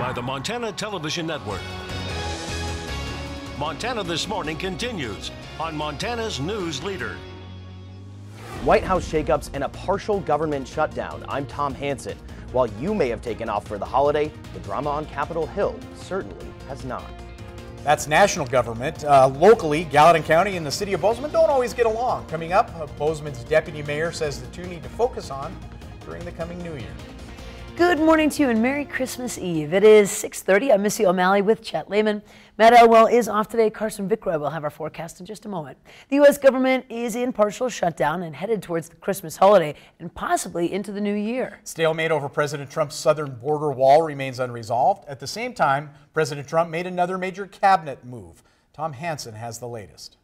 by the Montana Television Network. Montana This Morning continues on Montana's News Leader. White House shakeups and a partial government shutdown. I'm Tom Hansen. While you may have taken off for the holiday, the drama on Capitol Hill certainly has not. That's national government. Locally, Gallatin County and the city of Bozeman don't always get along. Coming up, Bozeman's deputy mayor says the two need to focus on during the coming new year. Good morning to you and Merry Christmas Eve. It is 6:30. I'm Missy O'Malley with Chet Lehman. Matt Elwell is off today. Carson Vickroy will have our forecast in just a moment. The U.S. government is in partial shutdown and headed towards the Christmas holiday and possibly into the new year. Stalemate over President Trump's southern border wall remains unresolved. At the same time, President Trump made another major cabinet move. Tom Hansen has the latest.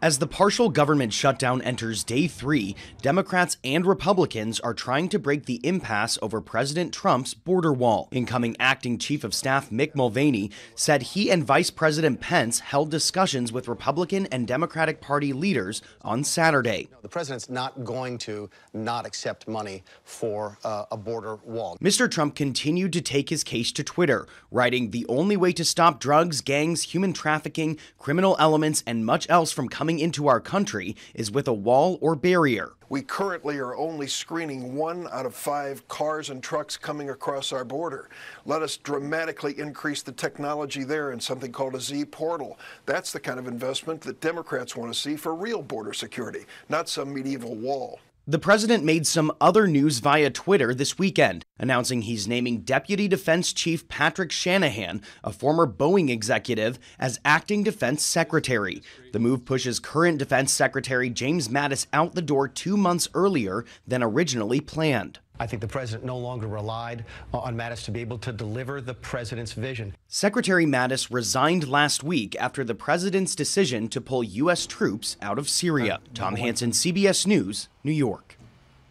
As the partial government shutdown enters day 3, Democrats and Republicans are trying to break the impasse over President Trump's border wall. Incoming acting chief of staff Mick Mulvaney said he and Vice President Pence held discussions with Republican and Democratic Party leaders on Saturday. The president's not going to not accept money for a border wall. Mr. Trump continued to take his case to Twitter, writing, "The only way to stop drugs, gangs, human trafficking, criminal elements, and much else from coming into our country is with a wall or barrier." We currently are only screening 1 out of 5 cars and trucks coming across our border. Let us dramatically increase the technology there in something called a Z portal. That's the kind of investment that Democrats want to see for real border security, not some medieval wall. The president made some other news via Twitter this weekend, announcing he's naming Deputy Defense Chief Patrick Shanahan, a former Boeing executive, as acting defense secretary. The move pushes current Defense Secretary James Mattis out the door 2 months earlier than originally planned. I think the president no longer relied on Mattis to be able to deliver the president's vision. Secretary Mattis resigned last week after the president's decision to pull U.S. troops out of Syria. Tom Hansen, CBS News, New York.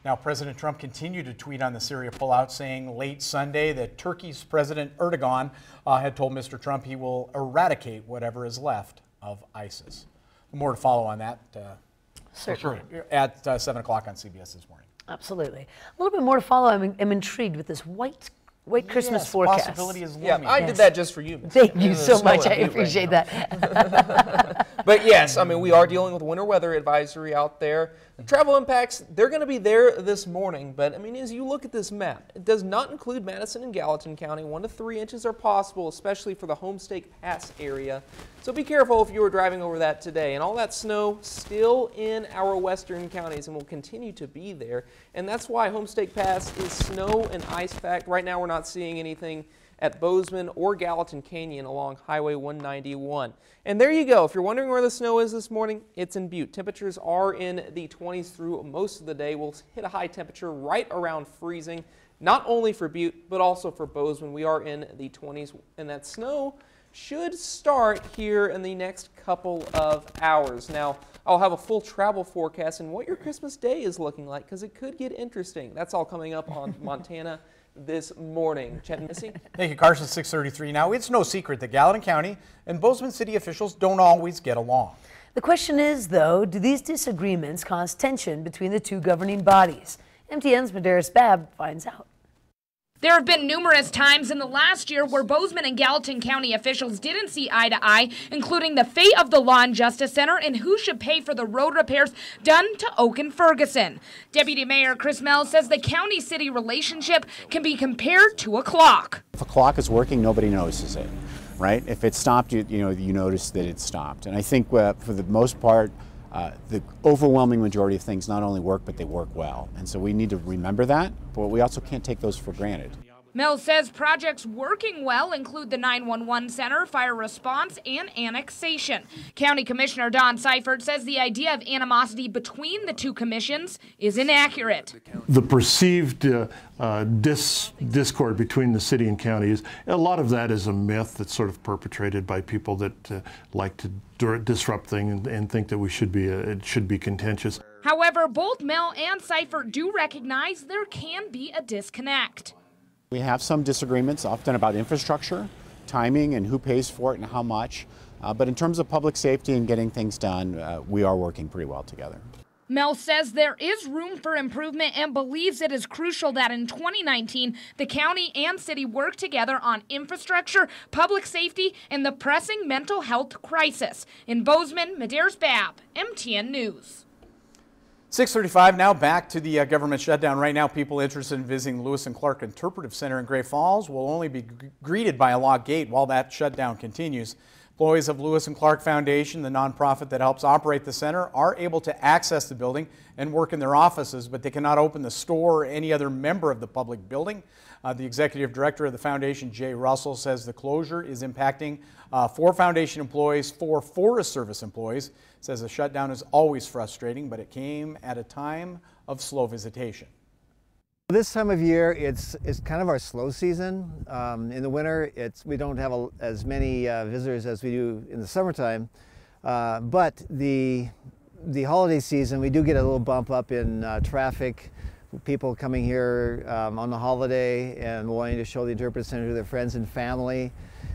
Now, President Trump continued to tweet on the Syria pullout, saying late Sunday that Turkey's President Erdogan had told Mr. Trump he will eradicate whatever is left of ISIS. More to follow on that at 7 o'clock on CBS this morning. Absolutely. A little bit more to follow. I'm intrigued with this white Christmas forecast. Possibility is looming. Yeah, I did that just for you. Thank you so much. I appreciate that. But yes, I mean, we are dealing with winter weather advisory out there. The travel impacts, they're going to be there this morning. But, I mean, as you look at this map, it does not include Madison and Gallatin County. 1 to 3 inches are possible, especially for the Homestake Pass area. So be careful if you were driving over that today. And all that snow still in our western counties and will continue to be there. And that's why Homestake Pass is snow and ice packed. Right now we're not seeing anything at Bozeman or Gallatin Canyon along Highway 191. And there you go. If you're wondering where the snow is this morning, it's in Butte. Temperatures are in the 20s through most of the day. We'll hit a high temperature right around freezing, not only for Butte, but also for Bozeman. We are in the 20s, and that snow should start here in the next couple of hours. Now, I'll have a full travel forecast and what your Christmas day is looking like, because it could get interesting. That's all coming up on Montana This Morning. Chet and Missy? Thank you, Carson. 6:33 now. It's no secret that Gallatin County and Bozeman city officials don't always get along. The question is, though, do these disagreements cause tension between the two governing bodies? MTN's Medeiros Babb finds out. There have been numerous times in the last year where Bozeman and Gallatin County officials didn't see eye to eye, including the fate of the Law and Justice Center and who should pay for the road repairs done to Oak and Ferguson. Deputy Mayor Chris Mell says the county-city relationship can be compared to a clock. If a clock is working, nobody notices it, right? If it stopped, you notice that it stopped. And I think for the most part, the overwhelming majority of things not only work, but they work well. And so we need to remember that, but we also can't take those for granted. Mell says projects working well include the 911 center, fire response, and annexation. County Commissioner Don Seifert says the idea of animosity between the two commissions is inaccurate. The perceived discord between the city and county a lot of that is a myth that's sort of perpetrated by people that like to disrupt things and think that it should be contentious. However, both Mell and Seifert do recognize there can be a disconnect. We have some disagreements, often about infrastructure, timing, and who pays for it and how much. But in terms of public safety and getting things done, we are working pretty well together. Mel says there is room for improvement and believes it is crucial that in 2019, the county and city work together on infrastructure, public safety, and the pressing mental health crisis. In Bozeman, Medeiros Babb, MTN News. 6:35 now, back to the government shutdown. Right now, people interested in visiting Lewis and Clark Interpretive Center in Great Falls will only be greeted by a locked gate while that shutdown continues. Employees of Lewis and Clark Foundation, the nonprofit that helps operate the center, are able to access the building and work in their offices, but they cannot open the store or any other member of the public building. The executive director of the foundation, Jay Russell, says the closure is impacting 4 foundation employees, 4 Forest Service employees. Says the shutdown is always frustrating, but it came at a time of slow visitation. This time of year, it's kind of our slow season. In the winter, we don't have as many visitors as we do in the summertime. But the holiday season, we do get a little bump up in traffic. People coming here on the holiday and wanting to show the Interpretive Center to their friends and family.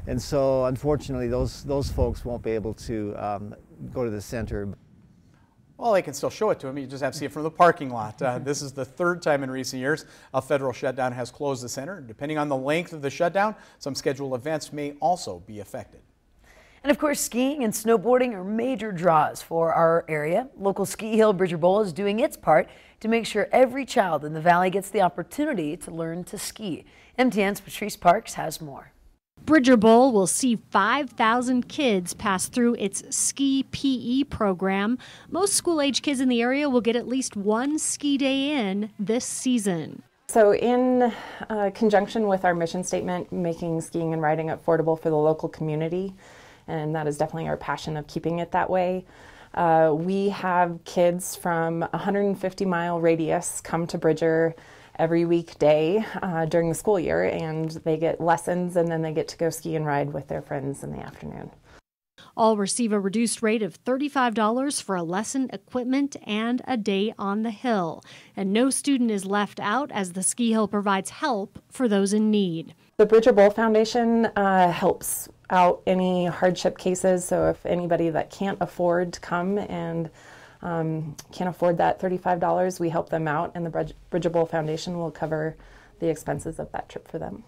And so, unfortunately, those folks won't be able to go to the center. Well, they can still show it to them. You just have to see it from the parking lot. This is the 3rd time in recent years a federal shutdown has closed the center. Depending on the length of the shutdown, some scheduled events may also be affected. And of course, skiing and snowboarding are major draws for our area. Local Ski Hill Bridger Bowl is doing its part to make sure every child in the valley gets the opportunity to learn to ski. MTN's Patrice Parks has more. Bridger Bowl will see 5,000 kids pass through its Ski PE program. Most school-age kids in the area will get at least 1 ski day in this season. So in conjunction with our mission statement, making skiing and riding affordable for the local community, and that is definitely our passion of keeping it that way, we have kids from a 150-mile radius come to Bridger every weekday during the school year, and they get lessons, and then they get to go ski and ride with their friends in the afternoon. All receive a reduced rate of $35 for a lesson, equipment, and a day on the hill. And no student is left out, as the Ski Hill provides help for those in need. The Bridger Bowl Foundation helps out any hardship cases, so if anybody that can't afford to come and can't afford that $35, we help them out, and the Bridger Bowl Foundation will cover the expenses of that trip for them.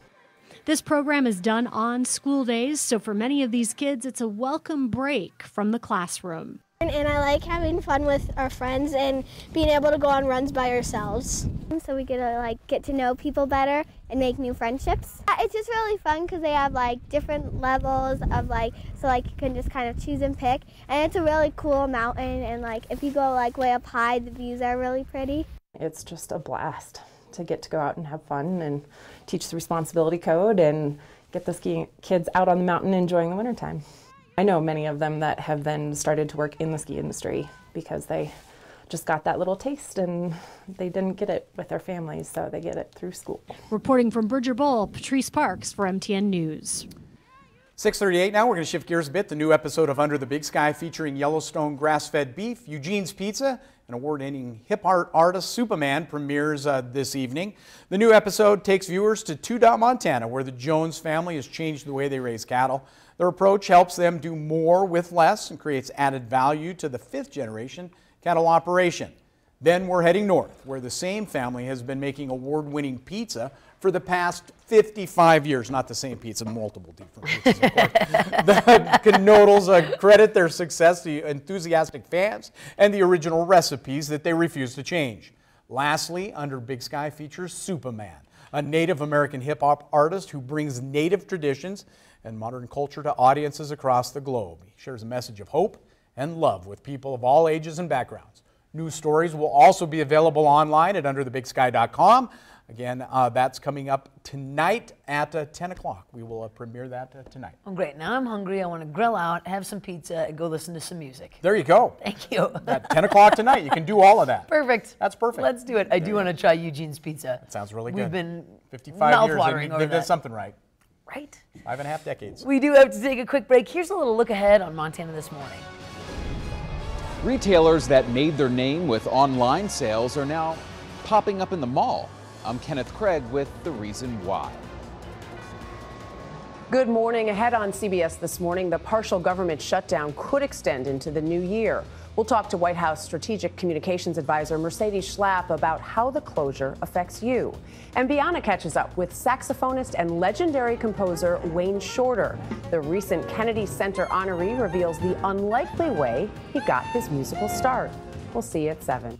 This program is done on school days, so for many of these kids, it's a welcome break from the classroom. And I like having fun with our friends and being able to go on runs by ourselves. So we get to get to know people better and make new friendships. It's just really fun because they have different levels of so you can just kind of choose and pick. And it's a really cool mountain, and if you go way up high, the views are really pretty. It's just a blast to get to go out and have fun and teach the responsibility code and get the skiing kids out on the mountain enjoying the wintertime. I know many of them that have then started to work in the ski industry because they just got that little taste and they didn't get it with their families, so they get it through school. Reporting from Bridger Bowl, Patrice Parks for MTN News. 6:38 now. We're going to shift gears a bit. The new episode of Under the Big Sky featuring Yellowstone grass-fed beef, Eugene's Pizza, and award-winning hip-hop artist Superman premieres this evening. The new episode takes viewers to Two Dot, Montana, where the Jones family has changed the way they raise cattle. Their approach helps them do more with less and creates added value to the 5th-generation cattle operation. Then we're heading north, where the same family has been making award-winning pizza for the past 55 years. Not the same pizza, multiple different pizzas, of course. The Canodals credit their success to enthusiastic fans and the original recipes that they refuse to change. Lastly, Under Big Sky features Superman, a Native American hip-hop artist who brings Native traditions and modern culture to audiences across the globe. He shares a message of hope and love with people of all ages and backgrounds. News stories will also be available online at underthebigsky.com. Again, that's coming up tonight at 10 o'clock. We will premiere that tonight. Oh, great. Now I'm hungry. I want to grill out, have some pizza, and go listen to some music. There you go. Thank you. At 10 o'clock tonight, you can do all of that. Perfect. That's perfect. Let's do it. I do want to try Eugene's Pizza. That sounds really good. We've been 55 years. They've done something right. Right? 5.5 decades. We do have to take a quick break. Here's a little look ahead on Montana This Morning. Retailers that made their name with online sales are now popping up in the mall. I'm Kenneth Craig with The Reason Why. Good morning. Ahead on CBS This Morning, the partial government shutdown could extend into the new year. We'll talk to White House Strategic Communications Advisor Mercedes Schlapp about how the closure affects you. And Bianna catches up with saxophonist and legendary composer Wayne Shorter. The recent Kennedy Center honoree reveals the unlikely way he got his musical start. We'll see you at 7.